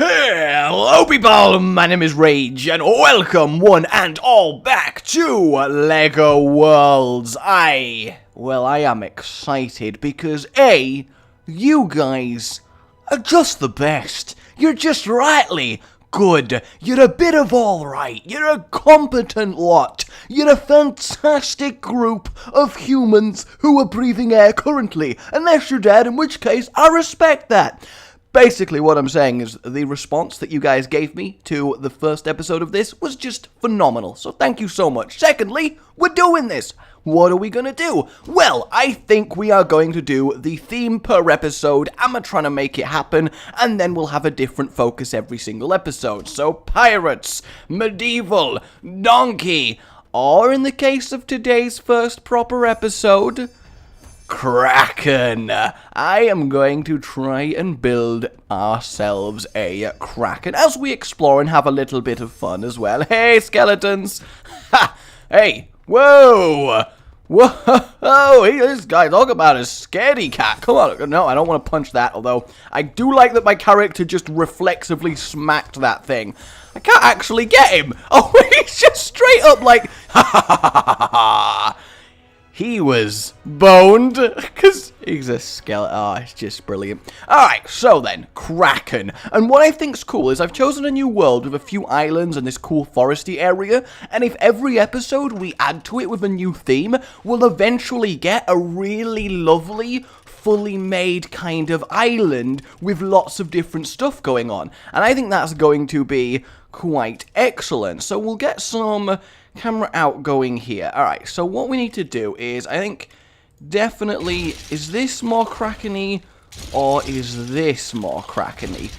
Hello people, my name is Rage, and welcome one and all back to LEGO Worlds. I am excited because A, you guys are just the best. You're just rightly good. You're a bit of alright. You're a competent lot. You're a fantastic group of humans who are breathing air currently, unless you're dead, in which case I respect that. Basically, what I'm saying is the response that you guys gave me to the first episode of this was just phenomenal, so thank you so much. Secondly, we're doing this. What are we gonna do? Well, I think we are going to do the theme per episode. I'm trying to make it happen, and then we'll have a different focus every single episode. So, pirates, medieval, donkey, or in the case of today's first proper episode, Kraken. I am going to try and build ourselves a Kraken as we explore and have a little bit of fun as well. Hey, skeletons! Ha! Hey! Whoa! Whoa! Hey, this guy, talk about a scaredy cat. Come on. No, I don't want to punch that, although I do like that my character just reflexively smacked that thing. I can't actually get him. Oh, he's just straight up like, ha ha ha ha ha ha. He was boned, because he's a skeleton. Oh, it's just brilliant. Alright, so then, Kraken. And what I think's cool is I've chosen a new world with a few islands and this cool foresty area, and if every episode we add to it with a new theme, we'll eventually get a really lovely, fully made kind of island with lots of different stuff going on. And I think that's going to be quite excellent. So we'll get some camera outgoing here. Alright, so what we need to do is, I think, definitely, is this more Kraken-y, or is this more Kraken-y?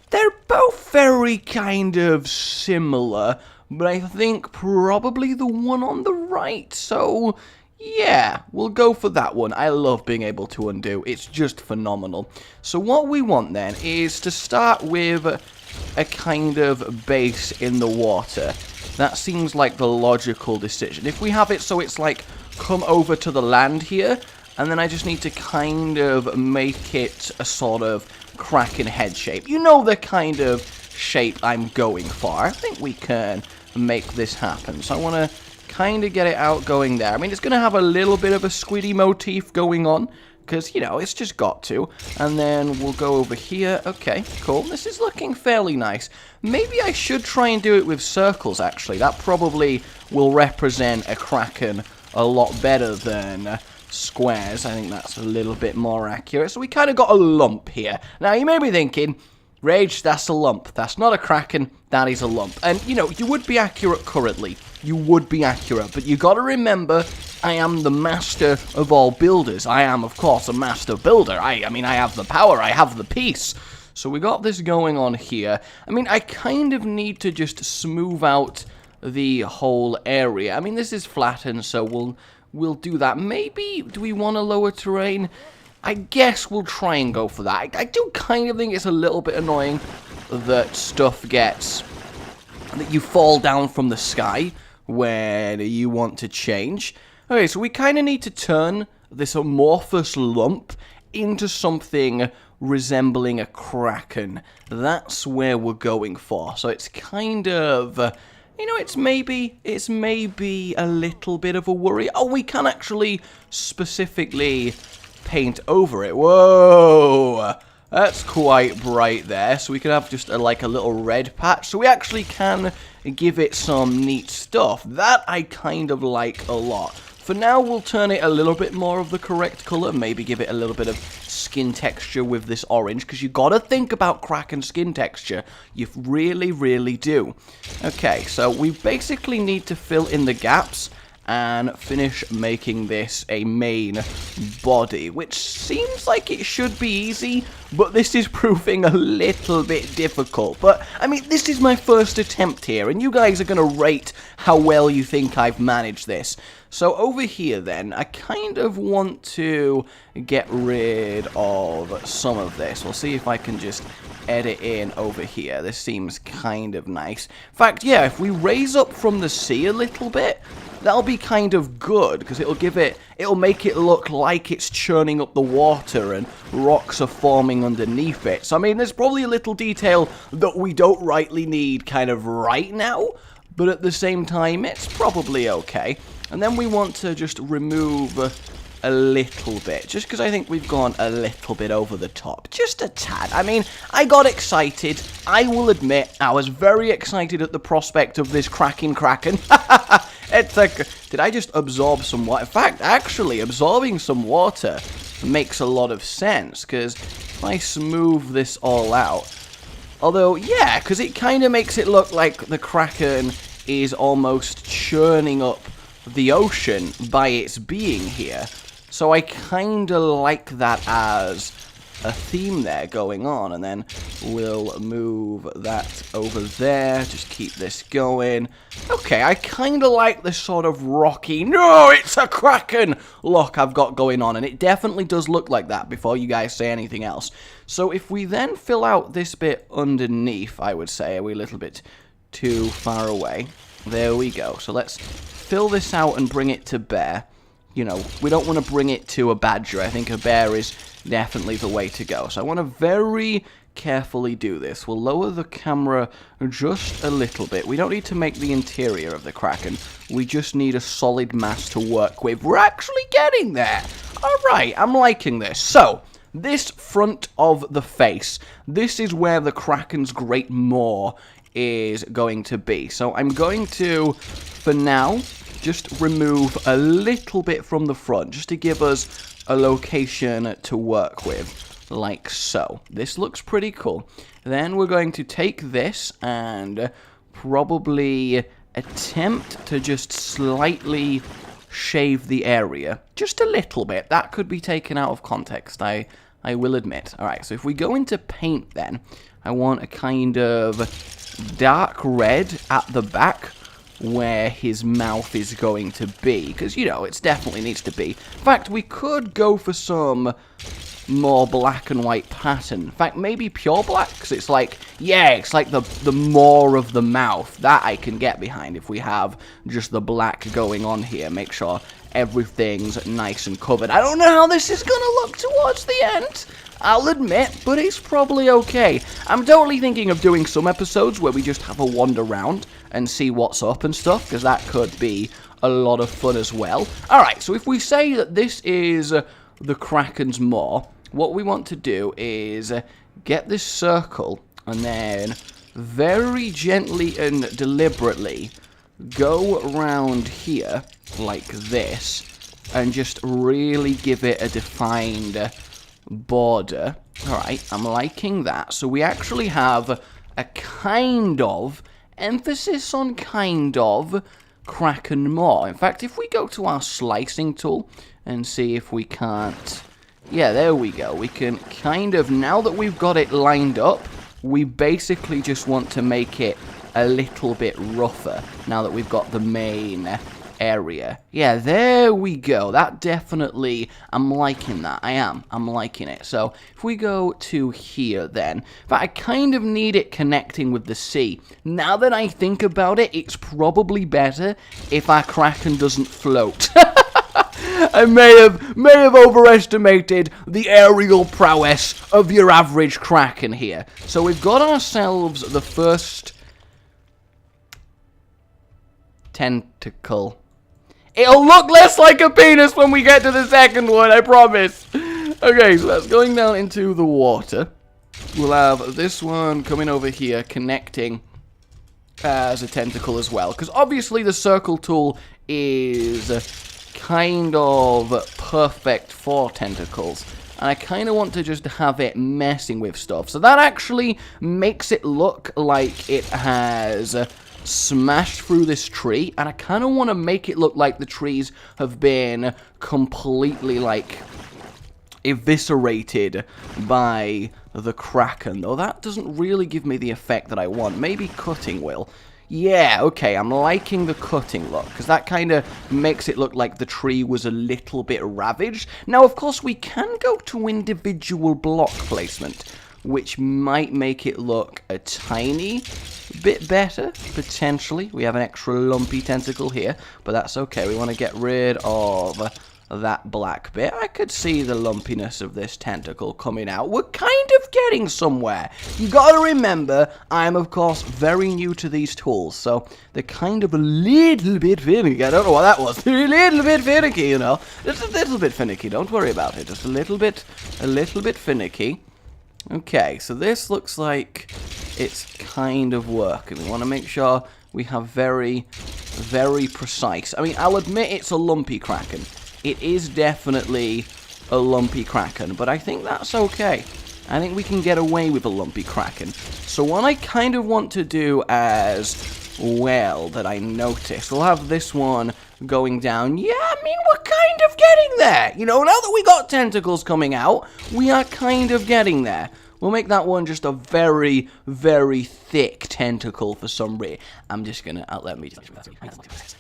They're both very kind of similar, but I think probably the one on the right, so yeah, we'll go for that one. I love being able to undo. It's just phenomenal. So what we want then is to start with a kind of base in the water. That seems like the logical decision. If we have it so it's like, come over to the land here, and then I just need to kind of make it a sort of Kraken head shape. You know the kind of shape I'm going for. I think we can make this happen. So I want to kind of get it out going there. I mean, it's going to have a little bit of a squiddy motif going on, because, you know, it's just got to. And then we'll go over here. Okay, cool. This is looking fairly nice. Maybe I should try and do it with circles, actually. That probably will represent a Kraken a lot better than squares. I think that's a little bit more accurate. So we kind of got a lump here. Now, you may be thinking, Rage, that's a lump. That's not a Kraken, that is a lump. And, you know, you would be accurate currently. You would be accurate. But you got to remember, I am the master of all builders. I am, of course, a master builder. I mean, I have the power. I have the peace. So we got this going on here. I mean, I kind of need to just smooth out the whole area. I mean, this is flattened, so we'll do that. Maybe, do we want a lower terrain? I guess we'll try and go for that. I do kind of think it's a little bit annoying that stuff gets, that you fall down from the sky when you want to change. Okay, so we kind of need to turn this amorphous lump into something resembling a Kraken. That's where we're going for. So it's kind of, you know, it's maybe a little bit of a worry. Oh, we can actually specifically paint over it. Whoa! That's quite bright there. So we can have just like a little red patch. So we actually can give it some neat stuff. That I kind of like a lot. For now, we'll turn it a little bit more of the correct color. Maybe give it a little bit of skin texture with this orange. Because you got to think about Kraken skin texture. You really, really do. Okay, so we basically need to fill in the gaps and finish making this a main body, which seems like it should be easy, but this is proving a little bit difficult. But, I mean, this is my first attempt here, and you guys are going to rate how well you think I've managed this. So over here then, I kind of want to get rid of some of this. We'll see if I can just edit in over here. This seems kind of nice. In fact, yeah, if we raise up from the sea a little bit, that'll be kind of good, because it'll make it look like it's churning up the water and rocks are forming underneath it. So, I mean, there's probably a little detail that we don't rightly need kind of right now, but at the same time, it's probably okay. And then we want to just remove a little bit, just because I think we've gone a little bit over the top, just a tad. I mean, I got excited. I will admit, I was very excited at the prospect of this Kraken. It's like, did I just absorb some water? In fact, actually, absorbing some water makes a lot of sense, because if I smooth this all out, although, yeah, because it kind of makes it look like the Kraken is almost churning up the ocean by its being here. So I kind of like that as a theme there going on. And then we'll move that over there. Just keep this going. Okay, I kind of like the sort of rocky, no, it's a Kraken look I've got going on. And it definitely does look like that before you guys say anything else. So if we then fill out this bit underneath, I would say, are we a little bit too far away? There we go. So let's fill this out and bring it to bear. You know, we don't want to bring it to a badger. I think a bear is definitely the way to go. So I want to very carefully do this. We'll lower the camera just a little bit. We don't need to make the interior of the Kraken. We just need a solid mass to work with. We're actually getting there. All right, I'm liking this. So, this front of the face, this is where the Kraken's great maw is going to be. So I'm going to, for now, just remove a little bit from the front, just to give us a location to work with, like so. This looks pretty cool. Then we're going to take this and probably attempt to just slightly shave the area. Just a little bit. That could be taken out of context, I will admit. Alright, so if we go into paint then, I want a kind of dark red at the back where his mouth is going to be, because, you know, it definitely needs to be. In fact, we could go for some more black and white pattern. In fact, maybe pure black, because it's like, yeah, it's like the more of the mouth. That I can get behind if we have just the black going on here. Make sure everything's nice and covered. I don't know how this is going to look towards the end, I'll admit, but it's probably okay. I'm totally thinking of doing some episodes where we just have a wander around and see what's up and stuff, because that could be a lot of fun as well. Alright, so if we say that this is the Kraken's maw, what we want to do is get this circle and then very gently and deliberately go around here like this and just really give it a defined border. Alright, I'm liking that. So we actually have a kind of, emphasis on kind of, Kraken maw. In fact, if we go to our slicing tool and see if we can't, yeah, there we go. We can kind of, now that we've got it lined up, we basically just want to make it a little bit rougher now that we've got the main area. Yeah, there we go. That definitely, I'm liking that. I'm liking it. So if we go to here then, but I kind of need it connecting with the sea. Now that I think about it, it's probably better if our Kraken doesn't float. I may have overestimated the aerial prowess of your average Kraken here. So we've got ourselves the first tentacle. It'll look less like a penis when we get to the second one, I promise. Okay, so that's going down into the water. We'll have this one coming over here, connecting as a tentacle as well. Because obviously the circle tool is kind of perfect for tentacles. And I kind of want to just have it messing with stuff. So that actually makes it look like it has smashed through this tree, and I kind of want to make it look like the trees have been completely, like, eviscerated by the Kraken, though that doesn't really give me the effect that I want. Maybe cutting will. Yeah, okay, I'm liking the cutting look, because that kind of makes it look like the tree was a little bit ravaged. Now, of course, we can go to individual block placement, which might make it look a tiny bit better, potentially. We have an extra lumpy tentacle here, but that's okay. We want to get rid of that black bit. I could see the lumpiness of this tentacle coming out. We're kind of getting somewhere. You gotta remember, I'm of course very new to these tools, so they're kind of a little bit finicky. I don't know what that was. They're a little bit finicky, you know. Just a little bit finicky. Don't worry about it. Just a little bit finicky. Okay, so this looks like it's kind of working. We want to make sure we have very, very precise. I mean, I'll admit it's a lumpy kraken. It is definitely a lumpy kraken, but I think that's okay. I think we can get away with a lumpy kraken. So what I kind of want to do as well that I noticed, we'll have this one going down. Yeah, I mean, we're kind of getting there. You know, now that we got tentacles coming out, we are kind of getting there. We'll make that one just a very, very thick tentacle for some reason. I'm just gonna let me. It's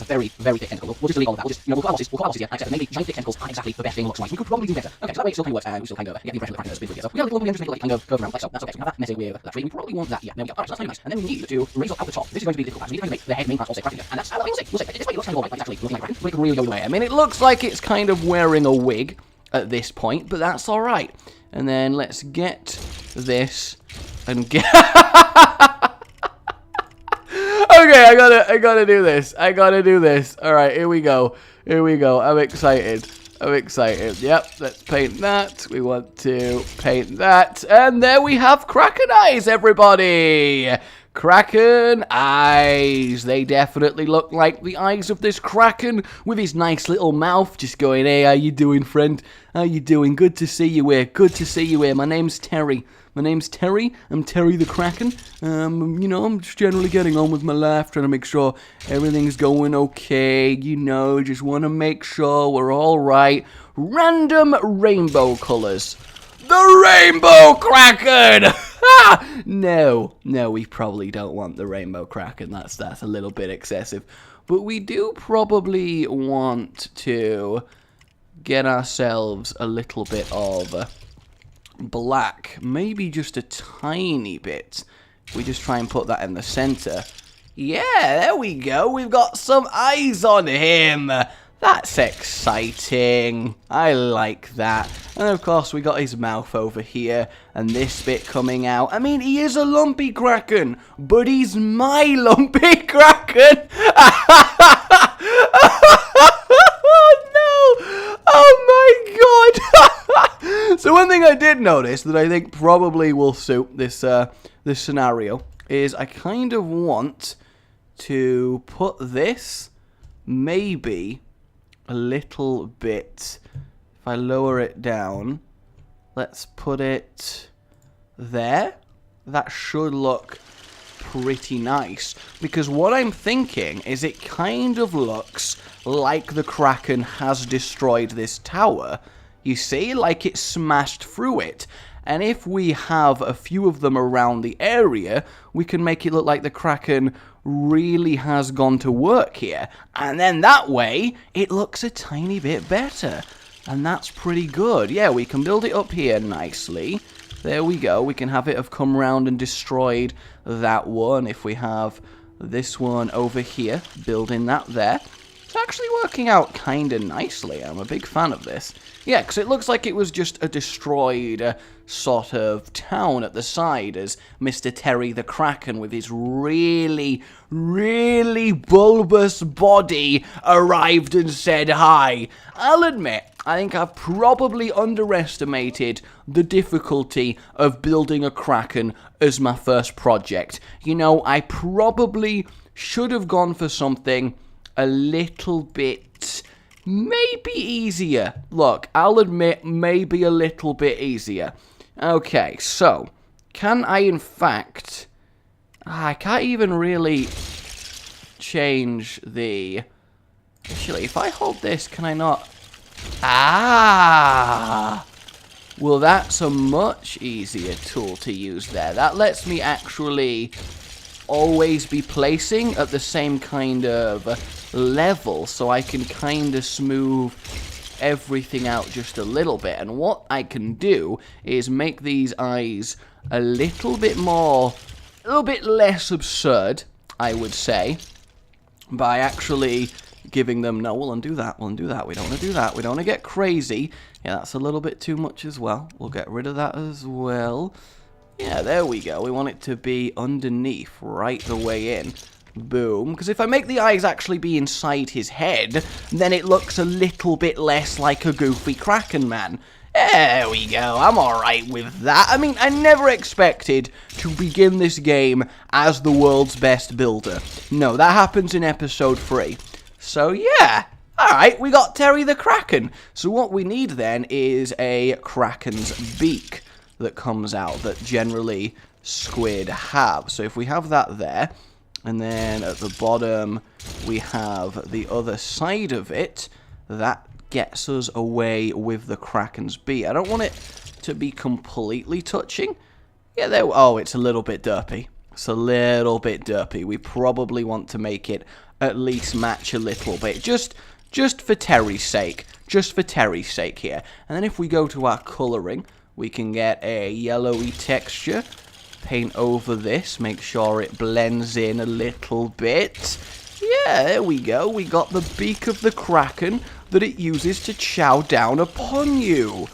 a very, very thick tentacle. We'll just delete all of that. We'll just, you know, we'll call this here. Like I said, maybe giant thick tentacles aren't exactly the best thing looks like. We could probably do better. Okay, so that way it still kind of works, and we still kind of get the impression that the kraken has been through here. So we got a little bit like kind of curve around like so. That's okay. So we have that messing with that tree. We probably want that. Yeah, there we go. Alright, so that's kind of nice. And then we need to raise up out the top. This is going to be the difficult part. We need to make the head main part all say kraken here. And that's we'll see. We'll see. This way it looks kind of alright. Like it's actually looking like kraken. But it could really go away. I mean, it looks like it's kind of wearing a wig at this point, but that's alright. And then let's get this and get okay, I gotta do this. Alright, here we go. I'm excited. Yep, let's paint that. We want to paint that. And there we have kraken eyes, everybody. Kraken eyes. They definitely look like the eyes of this kraken with his nice little mouth just going, hey, how you doing, friend? How you doing? Good to see you here. My name's Terry. I'm Terry the Kraken. You know, I'm just generally getting on with my life, trying to make sure everything's going okay. You know, just want to make sure we're all right. Random rainbow colors. The Rainbow Kraken! No, we probably don't want the Rainbow Kraken. That's a little bit excessive. But we do probably want to get ourselves a little bit of black, maybe just a tiny bit. We just try and put that in the center. Yeah, there we go. We've got some eyes on him. That's exciting. I like that. And of course, we got his mouth over here and this bit coming out. I mean, he is a lumpy kraken, but he's my lumpy kraken. Oh my god! So one thing I did notice that I think probably will suit this this scenario is I kind of want to put this maybe a little bit. If I lower it down, let's put it there. That should look pretty nice, because what I'm thinking is it kind of looks like the kraken has destroyed this tower. You see, like it smashed through it. And if we have a few of them around the area, we can make it look like the kraken really has gone to work here. And then that way, it looks a tiny bit better. And that's pretty good. Yeah, we can build it up here nicely. There we go. We can have it have come around and destroyed that one. If we have this one over here, building that there. It's actually working out kind of nicely. I'm a big fan of this. Yeah, because it looks like it was just a destroyed sort of town at the side as Mr. Terry the Kraken with his really, really bulbous body arrived and said hi. I'll admit, I think I've probably underestimated the difficulty of building a Kraken as my first project. You know, I probably should have gone for something a little bit maybe easier. Look, I'll admit, maybe a little bit easier. Okay, so, can I in fact... I can't even really change the... Actually, if I hold this, can I not... Ah! Well, that's a much easier tool to use there. That lets me actually always be placing at the same kind of level, so I can kind of smooth everything out just a little bit. And what I can do is make these eyes a little bit less absurd, I would say, by actually giving them, no, we'll undo that, we don't want to do that, we don't want to get crazy. Yeah, that's a little bit too much as well. We'll get rid of that as well. Yeah, there we go. We want it to be underneath, right the way in. Boom. Because if I make the eyes actually be inside his head, then it looks a little bit less like a goofy Kraken man. There we go. I'm alright with that. I mean, I never expected to begin this game as the world's best builder. No, that happens in episode 3. So, yeah. Alright, we got Terry the Kraken. So what we need then is a Kraken's beak that comes out that generally squid have. So if we have that there, and then at the bottom we have the other side of it, that gets us away with the Kraken's beak. I don't want it to be completely touching. Yeah, there. Oh, it's a little bit derpy. It's a little bit derpy. We probably want to make it at least match a little bit. Just for Terry's sake. Just for Terry's sake here. And then if we go to our coloring, we can get a yellowy texture. Paint over this. Make sure it blends in a little bit. Yeah, there we go. We got the beak of the Kraken that it uses to chow down upon you.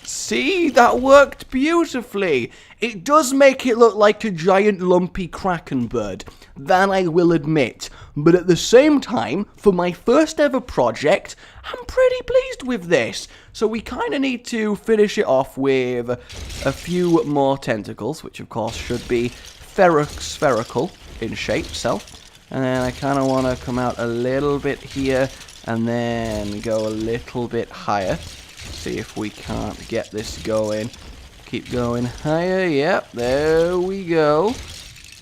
See? That worked beautifully. It does make it look like a giant lumpy Kraken bird. That I will admit. But at the same time, for my first ever project, I'm pretty pleased with this. So we kind of need to finish it off with a few more tentacles, which of course should be spherical in shape, so. And then I kind of want to come out a little bit here and then go a little bit higher. See if we can't get this going. Keep going higher. Yep, there we go.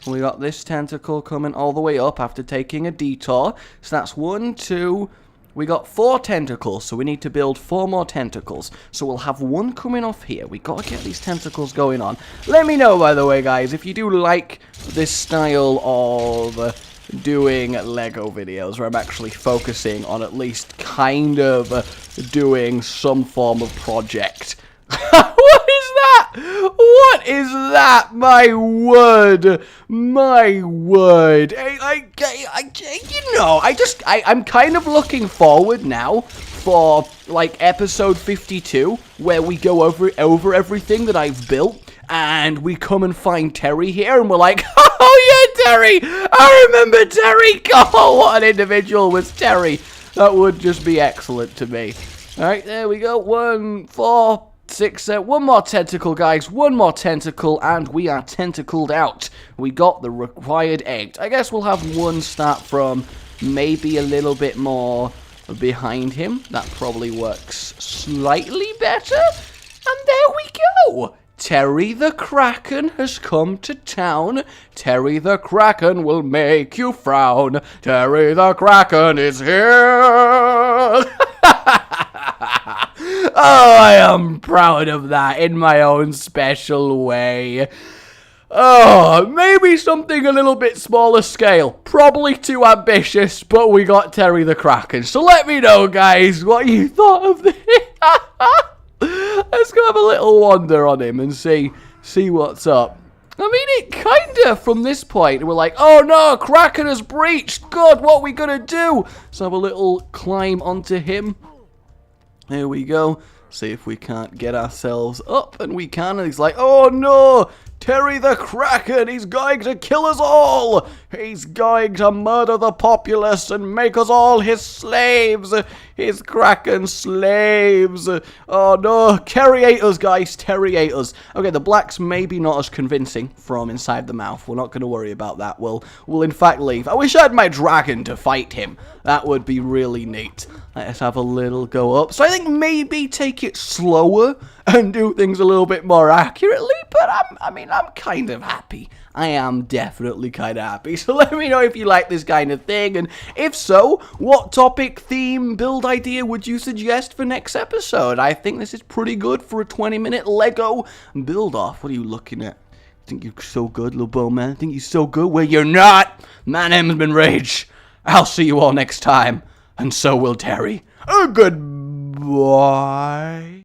We got this tentacle coming all the way up after taking a detour. So that's 1, 2. We got 4 tentacles, so we need to build 4 more tentacles. So we'll have 1 coming off here. We got to get these tentacles going on. Let me know, by the way, guys, if you do like this style of doing Lego videos, where I'm actually focusing on at least kind of doing some form of project. What is that? What is that? My word. My word. I'm kind of looking forward now for, like, episode 52, where we go over everything that I've built, and we come and find Terry here, and we're like, oh yeah, Terry! I remember Terry! Oh, what an individual was Terry! That would just be excellent to me. Alright, there we go. 1, 4, 6, 1 more tentacle, guys. 1 more tentacle, and we are tentacled out. We got the required egg. I guess we'll have 1 start from maybe a little bit more behind him. That probably works slightly better. And there we go. Terry the Kraken has come to town. Terry the Kraken will make you frown. Terry the Kraken is here. Oh, I am proud of that in my own special way. Oh, maybe something a little bit smaller scale. Probably too ambitious, but we got Terry the Kraken. So let me know, guys, what you thought of this. Let's go have a little wander on him and see what's up. I mean, it kinda, from this point, we're like, oh no, Kraken has breached. God, what are we gonna do? Let's have a little climb onto him. There we go. See if we can't get ourselves up, and we can. And he's like, oh no, Terry the Kraken, he's going to kill us all. He's going to murder the populace and make us all his slaves. His Kraken slaves. Oh no, Terry ate us, guys. Terry ate us. Okay, the black's maybe not as convincing from inside the mouth. We're not going to worry about that. We'll in fact leave. I wish I had my dragon to fight him. That would be really neat. Let's have a little go up. So I think maybe take it slower and do things a little bit more accurately, but I'm kind of happy. I am definitely kind of happy. So let me know if you like this kind of thing, and if so, what topic, theme, build idea would you suggest for next episode? I think this is pretty good for a 20-minute Lego build-off. What are you looking at? Think you're so good, little bone man? Think you're so good? Well, you're not! My name's been Rage. I'll see you all next time. And so will Terry. Goodbye.